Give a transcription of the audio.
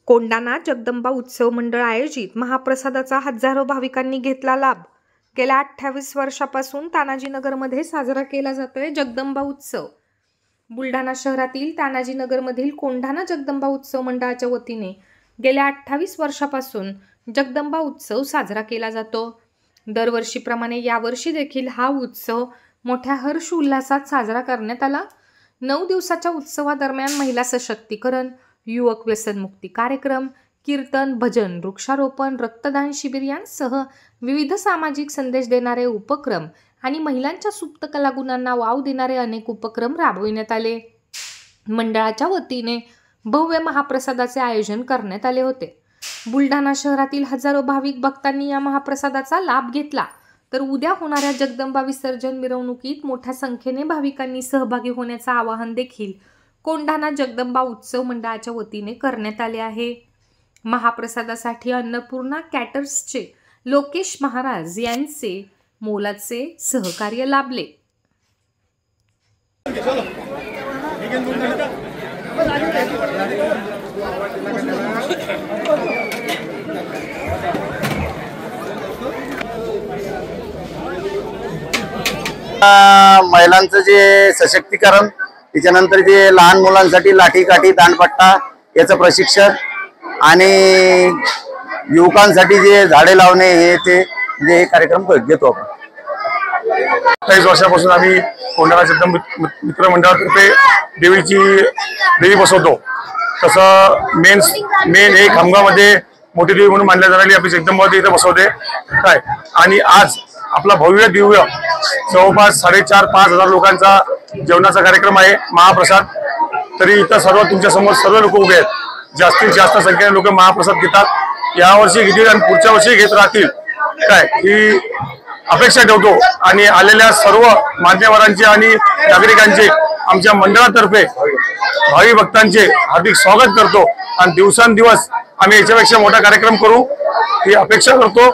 कोंढाणा जगदंबा उत्सव मंडळ आयोजित महाप्रसादाचा हजारो भाविकांनी घेतला लाभ। गेल्या 28 वर्षापासून तानाजीनगरमध्ये साजरा केला जातोय जगदंबा उत्सव। बुलढाणा शहरातील तानाजीनगरमधील कोंढाणा जगदंबा उत्सव मंडळाच्या वतीने गेल्या 28 वर्षापासून जगदंबा उत्सव साजरा केला जातो। दरवर्षीप्रमाणे यावर्षी देखील हा उत्सव मोठ्या हर्ष उल्हासात साजरा करण्यात आला। 9 दिवसाच्या उत्सवादरम्यान महिला सशक्तीकरण, युवक व्यसनमुक्ती कार्यक्रम, कीर्तन, भजन, वृक्षारोपण, रक्तदान शिबिर यांसह विविध सामाजिक संदेश देणारे उपक्रम आणि महिलांच्या सुप्त कलागुणांना वाव देणारे अनेक उपक्रम राबविण्यात आले। मंडळाच्या वतीने भव्य महाप्रसादाचे आयोजन करण्यात आले होते। बुलढाणा शहरातील हजारो भाविक भक्तांनी या महाप्रसादाचा लाभ घेतला, तर उद्या होणाऱ्या जगदंबा विसर्जन मिरवणुकीत मोठ्या संख्येने भाविकांनी सहभागी होण्याचे आवाहन देखील कोंढाणा जगदंबा उत्सव मंडळाच्या वतीने करण्यात आले आहे। महाप्रसादासाठी अन्नपूर्णा कॅटर्सचे लोकेश महाराज यांचे मोलाचे सहकार्य लाभले। महिलांचं जे सशक्तीकरण, त्याच्यानंतर जे लहान मुलांसाठी लाठी काठी दांडपट्टा याचं प्रशिक्षण आणि युवकांसाठी जे झाडे लावणे हे कार्यक्रम घेतो आपण। 28 वर्षापासून आम्ही कोंढाणा जगदंबा मित्र मंडळातर्फे देवी बसवतो। तसं मेन एक खामगावमध्ये मोठी देवी म्हणून मानल्या जाणारी आपली जगदंबा इथे बसवते काय। आणि आज आपला भव्य दिव्य जवळपास 4,500-5,000 लोकांचा जेवणाचा कार्यक्रम आहे, महाप्रसाद। तरी इथं सर्व तुमच्या समोर सर्व लोक उभे आहेत। जास्तीत जास्त संख्येने लोक महाप्रसाद घेतात। यावर्षी घेतील आणि पुढच्या वर्षी घेत राहतील काय ही अपेक्षा ठेवतो। आणि आलेल्या सर्व मान्यवरांचे आणि नागरिकांचे आमच्या मंडळातर्फे भावी भक्तांचे हार्दिक स्वागत करतो आणि दिवसांदिवस आम्ही याच्यापेक्षा मोठा कार्यक्रम करू ही अपेक्षा करतो।